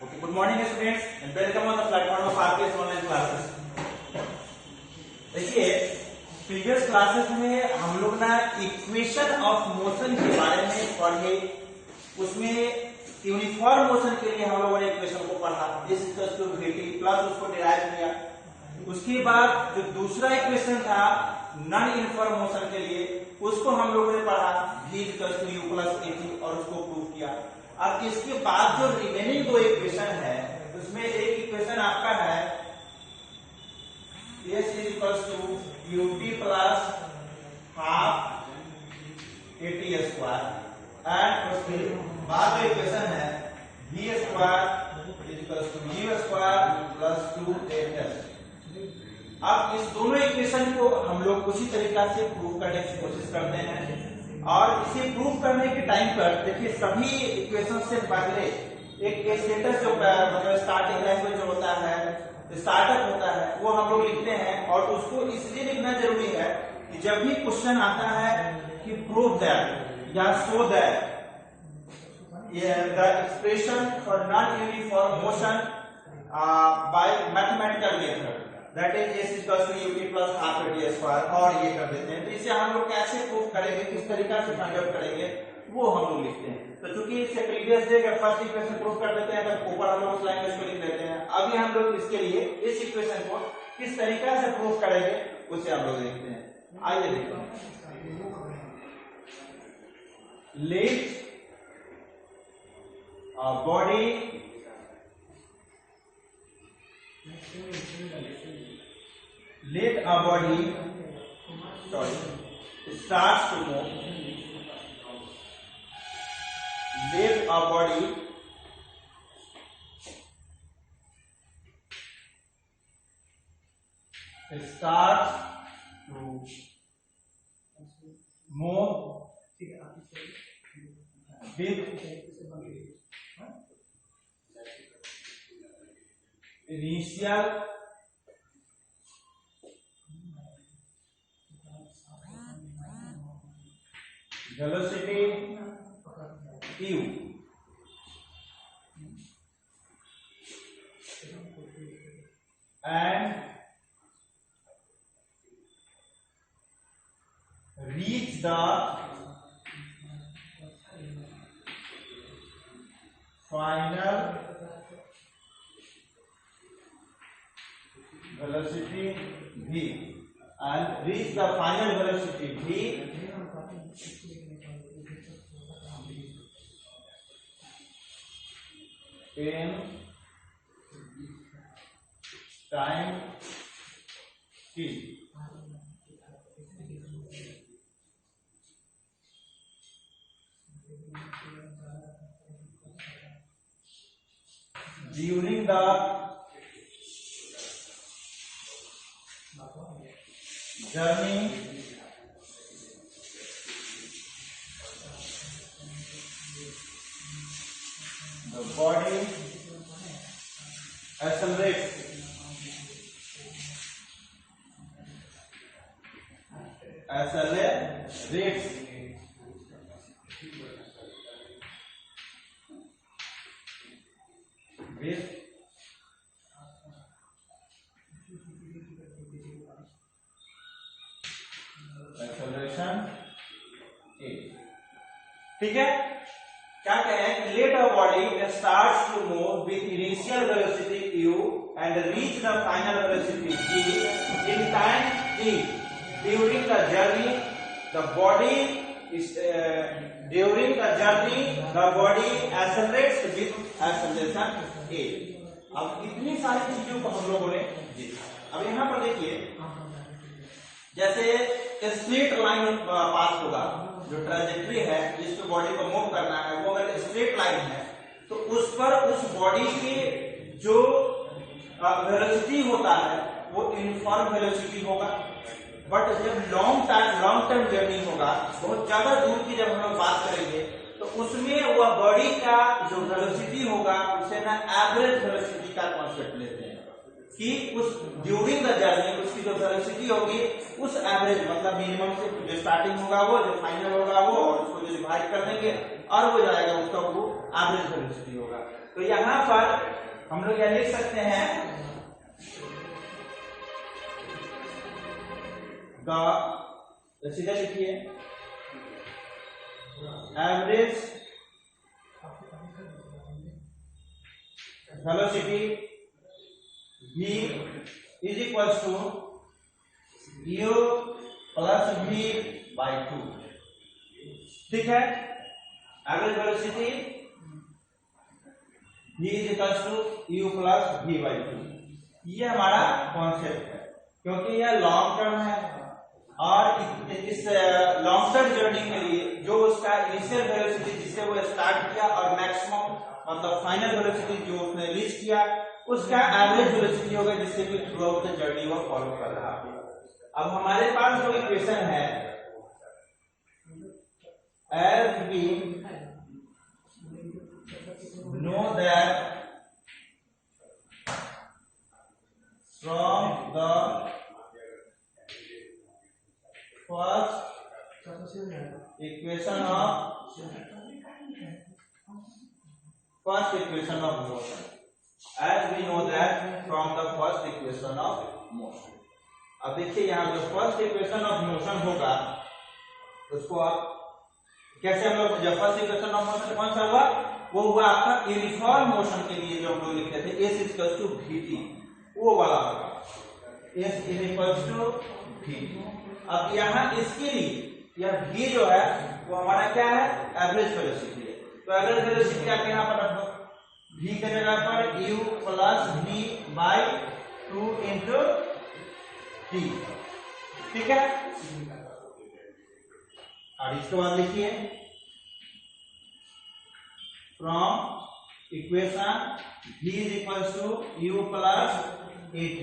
Okay, good morning students and welcome on the platform of RPS online classes. देखिए previous classes में हम लोग ना इक्वेशन ऑफ मोशन के बारे में पढ़े, उसमें यूनिफॉर्म मोशन के लिए हम लोगों ने इक्वेशन को पढ़ा, this equals to vt plus उसको डिराइव किया। उसके बाद जो दूसरा इक्वेशन था नॉन यूनिफॉर्म मोशन के लिए, उसको हम लोगों ने पढ़ा v equals to u plus at और उसको प्रूव किया। अब इसके बाद जो रिमेनिंग दो इक्वेशन है उसमें एक इक्वेशन आपका है s is equals to ut plus half at square and उसके बाद जो इक्वेशन है v square is equals to u square plus 2as। अब इस दोनों इक्वेशन को हम लोग उसी तरीका से प्रूव करने की कोशिश करते हैं और इसे प्रूव करने के टाइम पर देखिए सभी इक्वेशन से पहले एक स्टेटस जो मतलब स्टार्टिंग लैंग्वेज जो होता है, स्टार्टअप होता है, वो हम लोग लिखते हैं और उसको इसलिए लिखना जरूरी है कि जब भी क्वेश्चन आता है कि प्रूव दैट या show that the expression for non uniform motion by mathematical method that is s equals to ut plus half at square और ये कर देते हैं, तो इसे हम लोग कैसे प्रूव करेंगे, किस तरीका से फाइंड आउट करेंगे वो हम लोग लिखते हैं। तो चूंकि इससे प्रीवियस डे का फर्स्ट इक्वेशन प्रूव कर देते हैं तो ऊपर हम लोग उस लैंग्वेज को लिख देते हैं। अभी हम लोग इसके लिए इस इक्वेशन को किस तरीका से प्रूव करेंगे उसे हम लोग लिखते हैं। आइए देखते हैं। Let body let a body starts to move, let a body starts to move with initial velocity u and reach the final velocity v and reach the final velocity v in time t। During the journey the body accelerates with acceleration a। ठीक है, क्या कहें, let a body starts to move with initial velocity u and reach the final velocity v in time t। during the journey the body accelerates with acceleration a। अब इतनी सारी चीजों को हम लोगों ने देखा। अब यहाँ पर देखिए जैसे स्ट्रेट लाइन पास होगा, जो ट्रेजेक्टरी है जिस पे बॉडी को मूव करना है वो अगर स्ट्रेट लाइन है तो उस पर उस बॉडी की जो वेलोसिटी होता है वो यूनिफॉर्म वेलोसिटी होगा। बट जब लॉन्ग टर्म जर्नी होगा, बहुत ज्यादा दूर की जब हम लोग बात करेंगे तो उसमें वह बॉडी का जो वेलोसिटी होगा उसे ना एवरेज वेलोसिटी का कॉन्सेप्ट लेते हैं कि उस ड्यूरिंग द जर्नी उसकी जो वेलोसिटी होगी उस एवरेज मतलब मिनिमम से जो स्टार्टिंग होगा वो, जो फाइनल होगा वो, और उसको जो डिवाइड कर देंगे और वो जाएगा उसका वो एवरेज वेलोसिटी होगा। तो यहां पर हम लोग क्या लिख सकते हैं, सीधा लिखिए, average velocity v is equal to u plus v by 2। ठीक है, average velocity v is equal to u plus v by 2। ये हमारा कॉन्सेप्ट है, क्योंकि यह लॉन्ग टर्म है और इस लॉन्ग टर्म जर्नी के लिए जो उसका इनिशियल वेलोसिटी जिससे वो स्टार्ट किया और मैक्सिमम मतलब फाइनल वेलोसिटी जो उसने रीच किया उसका एवरेज वेलोसिटी होगा जिससे कि थ्रू आउट द जर्नी वो फॉलो कर रहा है। अब हमारे पास जो इक्वेशन है, as we know that from the first equation of motion, as we know that from the first equation of motion। अब देखिए यहाँ जो फर्स्ट इक्वेशन ऑफ मोशन होगा उसको आप कैसे हम लोग, जब फर्स्ट इक्वेशन ऑफ मोशन कौन सा हुआ, वो हुआ आपका यूनिफॉर्म मोशन के लिए जो हम लोग लिखते थे s इक्वल टू vt, वो वाला होगा s इक्वल टू vt। अब यहाँ इसके लिए यह v जो है वो हमारा क्या है, एवरेज वेलोसिटी है। तो एवरेज वेलोसिटी आप यहाँ पर रखो, v के जगह पर u plus v by 2 into t। ठीक है, और इसके बाद लिखिए from equation v is equal to u plus at।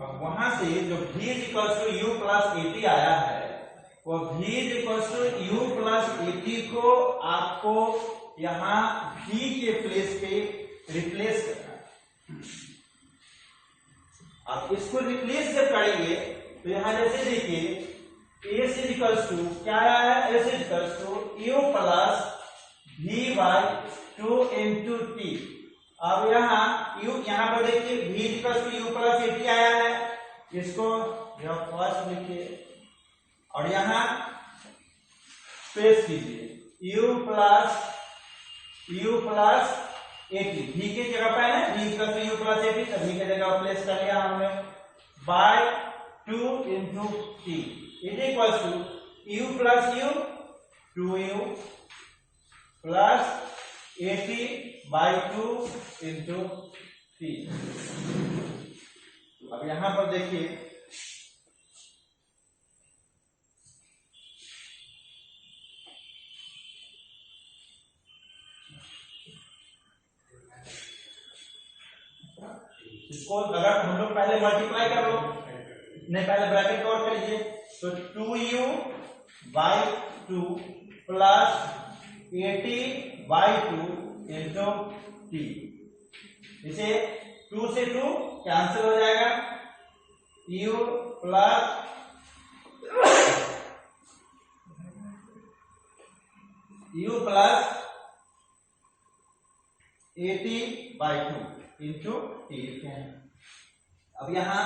अब वहां से जो v is equal to u plus at आया है, वो v is equal to u plus at को आपको यहाँ v के प्लेस पे रिप्लेस करना है। आप इसको रिप्लेस जब करेंगे तो यहाँ जैसे देखिए s इज इक्वल टू क्या आया है, s is equal to u plus v by 2 into t। अब यहाँ u यहाँ पर देखिए v is equal to u plus at आया है, इसको यह फर्स्ट लिखिए और यहाँ स्पेस कीजिए u प्लस at, v की जगह पे है ना, v equal to u plus at, तो v की जगह प्लेस कर लिया हमने, by 2 into t is equal to u plus u 2u plus at by 2 into t। अब यहां पर देखिए इसको अगर हम लोग पहले मल्टीप्लाई कर लो, नहीं पहले ब्रैकेट कवर कर लीजिए, तो 2u by 2 plus 80 by 2 into t। इसे 2 से 2 कैंसिल हो जाएगा, u plus 80 by 2 into T लिखे हैं। अब यहाँ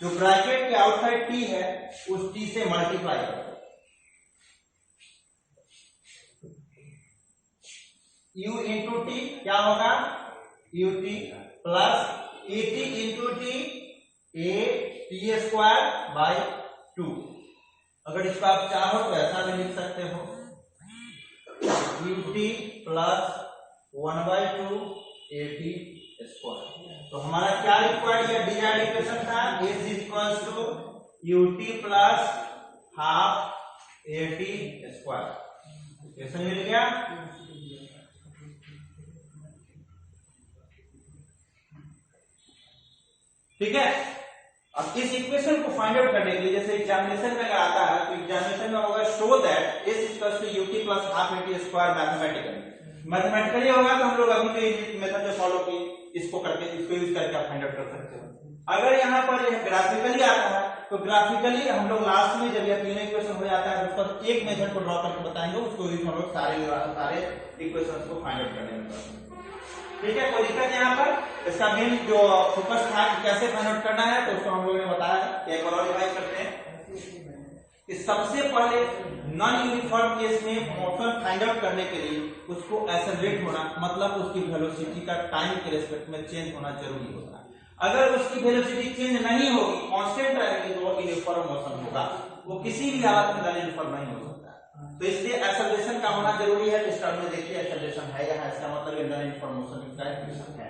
जो ब्रैकेट के आउटसाइड t है उस t से मल्टीप्लाई करो, u इंटू टी क्या होगा, ut plus 80 into T a t square by 2। अगर इसको आप चाहो तो ऐसा भी लिख सकते हो, ut प्लस 1/2 at स्क्वायर। तो हमारा क्या रिक्वायर्ड या डिजायर्ड इक्वेशन था, s is equal to ut plus half at square. Equation मिल गया। ठीक है, अब इस इक्वेशन को फाइंड आउट करने के लिए जैसे एग्जामिनेशन में आता है तो एग्जामिनेशन में होगा show that s equal to ut plus half at square mathematically होगा, तो हम लोग अभी तो ये मेथड जो फॉलो किए इसको यूज करके आप फाइंड आउट कर सकते हो। अगर यहाँ पर यह ग्राफिकली आता है तो ग्राफिकली हम लोग लास्ट में जब यह तीनों इक्वेशन हो जाता है तो उसका एक मेथड को ड्रॉ करके बताएंगे, उसको यूज हम लोग सारे इक्वेशंस को फाइंड आउट करने में। ठीक है, कोई दिक्कत यहाँ पर? इसका मेन जो फोकस था कि कैसे फाइंड आउट करना है तो उसको हम लोगों ने बताया है। एक बार और रिवाइज करते हैं कि सबसे पहले नॉन यूनिफॉर्म केस में मोशन फाइंड आउट करने के लिए उसको एक्सेलरेट होना, मतलब उसकी वेलोसिटी का टाइम के रिस्पेक्ट में चेंज होना जरूरी होता है। अगर उसकी वेलोसिटी चेंज नहीं होगी, कांस्टेंट रहेगी, तो वो यूनिफॉर्म मोशन होगा, वो किसी भी हालत में नॉन यूनिफॉर्म नहीं हो सकता। तो इसलिए एक्सेलरेशन का होना जरूरी है। इस टर्म में देखिए एक्सेलरेशन है यहाँ, इसका मतलब नॉन यूनिफॉर्म मोशन का इक्वेशन है।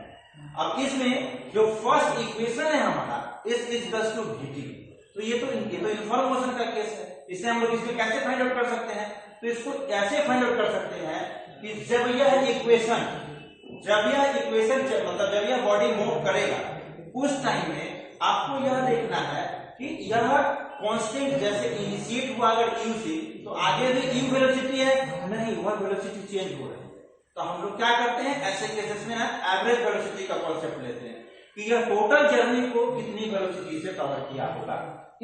अब इसमें जो फर्स्ट इक्वेशन है हमारा इज इक्वल्स टू vt, तो ये तो यूनिफॉर्म मोशन का केस है। इसे हम लोग इसमें कैसे फाइंड आउट कर सकते हैं? तो इसको ऐसे फाइंड आउट कर सकते हैं कि जब यह इक्वेशन मतलब जब यह बॉडी मूव करेगा उस टाइम में आपको यह देखना है कि यह कांस्टेंट जैसे इनिशिएट हुआ अगर u से, तो आगे भी u वेलोसिटी है नहीं, वह वेलोसिटी चेंज हो रही है। तो हम लोग क्या करते हैं ऐसे केसेस में एवरेज वेलोसिटी का कॉन्सेप्ट लेते हैं कि यह टोटल जर्नी को कितनी वेलोसिटी से कवर किया होगा।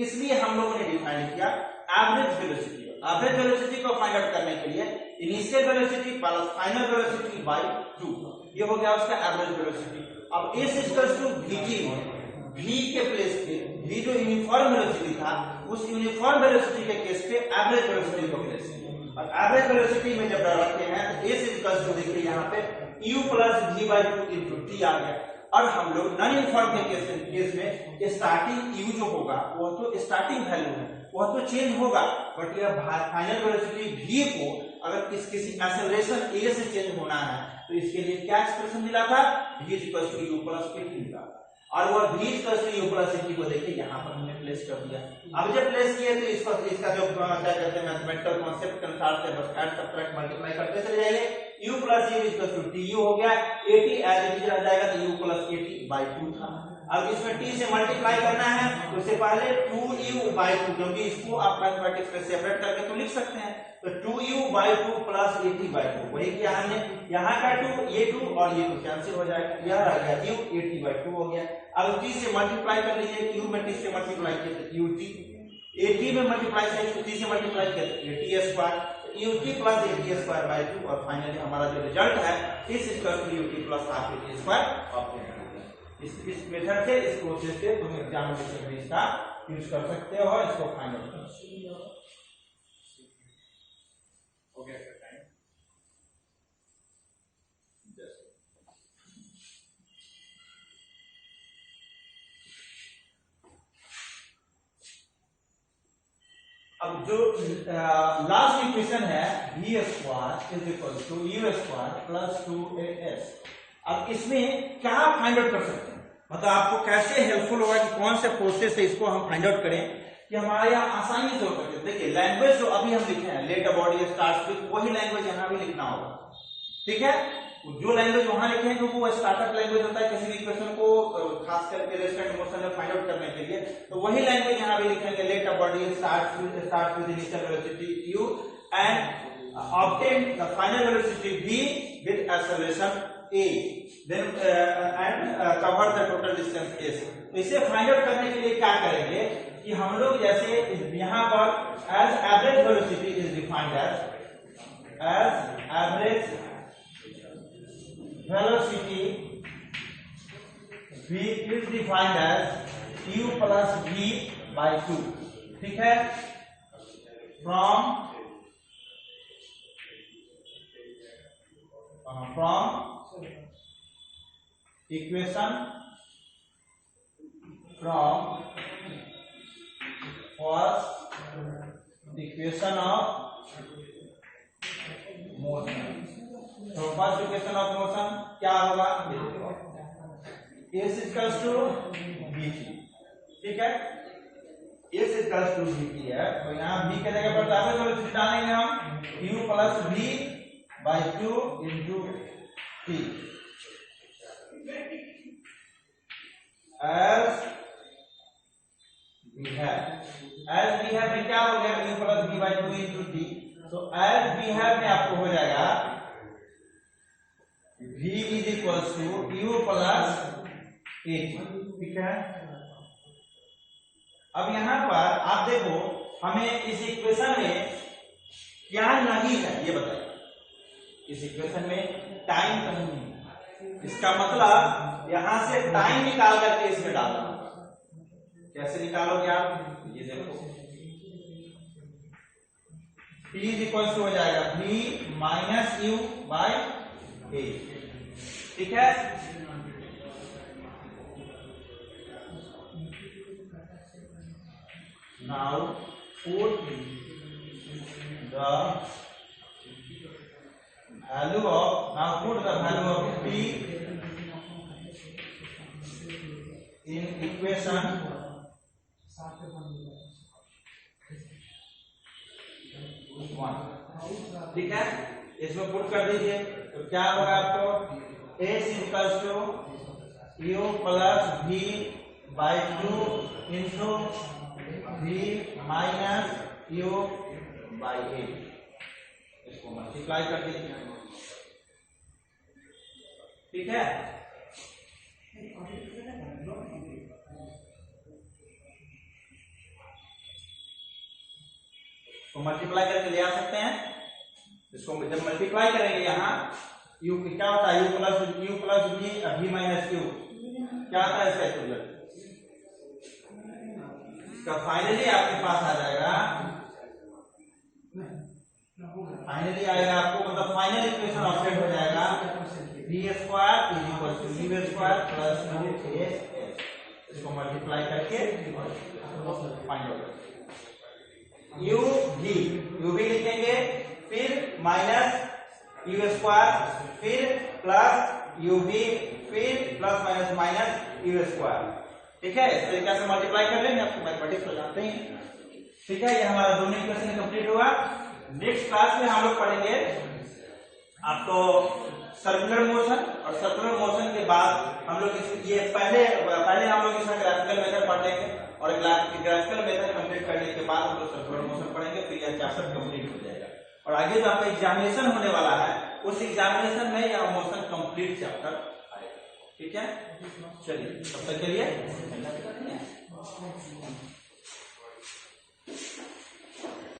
इसलिए हम लोगों ने डिफाइन किया एवरेज वेलोसिटी। एवरेज वेलोसिटी को फाइंड आउट करने के लिए initial velocity plus final velocity bye 2, ये हो गया उसका एवरेज वेलोसिटी। अब s इक्वल्स टू vt में v के प्लेस पे v जो यूनिफॉर्म वेलोसिटी था उस यूनिफॉर्म वेलोसिटी के केस पे एवरेज वेलोसिटी को प्लेस किया। और एवरेज वेलोसिटी में जब रखते हैं तो s इक्वल्स टू देखिए यहाँ पे u plus v by 2 into t आ गया। और हम लोग नॉन यूनिफॉर्म के केस में स्टार्टिंग u जो होगा वह तो स्टार्टिंग वैल्यू है, वह तो चेंज होगा, बट यह फाइनल वेलोसिटी v को अगर किसी एक्सेलरेशन a से चेंज होना है तो इसके लिए क्या एक्सप्रेशन मिला था? v equals to u plus at मिला। और वह v equals to u plus at को देखिए यहाँ पर हमने प्लेस कर दिया। अब जब प्लेस किए तो इसका जो क्या कहते हैं मैथमेटिकल कॉन्सेप्ट के अनुसार से बस ऐड सब्ट्रैक्ट मल्टीप्लाई करते चले जाइए। u plus u equals to tu हो गया, at एज इट इज रह जाएगा तो u प्लस at बाय 2 था। अब इसमें t से मल्टीप्लाई करना है तो उससे पहले 2u बाय 2, क्योंकि इसको आप मैथमेटिक्स में सेपरेट करके तो लिख सकते हैं, तो 2u bye 2 plus at bye 2 वही किया हमने। यहाँ का 2 ये 2 और ये 2 कैंसिल हो जाएगा, यह रह गया u at बाय 2 हो गया। अब t से मल्टीप्लाई कर लीजिए, q में t से मल्टीप्लाई किया तो ut, at में मल्टीप्लाई से t से मल्टीप्लाई किया तो at square, ut plus at square by 2, और फाइनली हमारा जो रिजल्ट है is equal to ut plus half at square obtain हो गया। इस मेथड से, इस प्रोसेस से तुम एग्जामिनेशन में इसका यूज कर सकते हो, इसको फाइंड आउट कर सकते हो। ओके, अब जो लास्ट इक्वेशन है v square is equal to u square plus 2as। अब इसमें क्या फाइंड आउट कर सकते हैं, मतलब आपको कैसे हेल्पफुल होगा कि कौन से प्रोसेस से इसको हम फाइंड आउट करें कि हमारे यहाँ आसानी से हो सके। देखिए लैंग्वेज जो अभी हम लिखे हैं let a body starts with, वही लैंग्वेज यहाँ भी लिखना होगा। ठीक है, जो लैंग्वेज वहां लिखे हैं क्योंकि वो स्टार्टअप लैंग्वेज होता है किसी भी इक्वेशन को खास करके रेस्टेंट मोशन में फाइंड आउट करने के लिए, तो वही लैंग्वेज यहाँ भी लिखेंगे let a body starts with initial velocity u and obtain the final velocity v with acceleration a, then and cover the total distance s। तो इसे फाइंड आउट करने के लिए क्या करेंगे कि हम लोग जैसे यहाँ पर as average velocity is defined as average velocity v is defined as u plus v by 2। ठीक है, from equation from first equation of motion। तो फर्स्ट इक्वेशन ऑफ मोशन क्या होगा, s इक्वल्स टू vt। ठीक है, s equals to vt है, तो यहाँ v के जगह पर एवरेज वेलोसिटी डालेंगे हम u plus v by 2 into t। as we have में क्या हो गया u plus v by 2 into t, तो as we have में आपको हो जाएगा v v is equals to u plus 80। ठीक है, अब यहां पर आप देखो हमें इस इक्वेशन में क्या नहीं है ये बताइए। इस इक्वेशन में टाइम नहीं है, इसका मतलब यहां से टाइम निकाल करके इसमें डालना। कैसे निकालोगे आप, ये देखो P इज इक्वल टू हो जाएगा v माइनस u बाय 8। ठीक है, now put the value of P in equation 1। ठीक है, इसमें पुट कर दीजिए तो क्या होगा आपको s equals to u plus v by 2 into v minus u by 8। इसको मल्टीप्लाई कर दीजिए। ठीक है, तो मल्टीप्लाई करके ले आ सकते हैं। इसको जब मल्टीप्लाई करेंगे यहाँ u क्या होता है, u plus v minus q क्या होता है इसका इक्वल। इसका फाइनली आपके पास आ जाएगा, फाइनली आएगा आपको, मतलब फाइनल इक्वेशन ऑब्जेक्ट हो जाएगा v square is equal to u square plus 2as। इसको मल्टीप्लाई करके फाइंड आउट u भी लिखेंगे, फिर माइनस u स्क्वायर, फिर प्लस u v, फिर plus minus minus u square. ठीक है, इस तरीके से मल्टीप्लाई कर लेंगे, आपको मैथमेटिक्स हो जाते हैं। ठीक है, ये हमारा दोनों इक्वेशन कंप्लीट हुआ। नेक्स्ट क्लास में हम लोग पढ़ेंगे आपको सर्कुलर मोशन, और सर्कुलर मोशन के बाद हम लोग ये पहले हम लोग इसमें ग्राफिकल मेथड पढ़ लेंगे, और ग्राफिकल मेथड कंप्लीट करने के बाद हम लोग सर्कुलर मोशन पढ़ेंगे, फिर यह चैप्टर कंप्लीट हो जाएगा। और आगे जो आपका एग्जामिनेशन होने वाला है उस एग्जामिनेशन में यह मोशन कंप्लीट चैप्टर आएगा। ठीक है, चलिए तब तक के लिए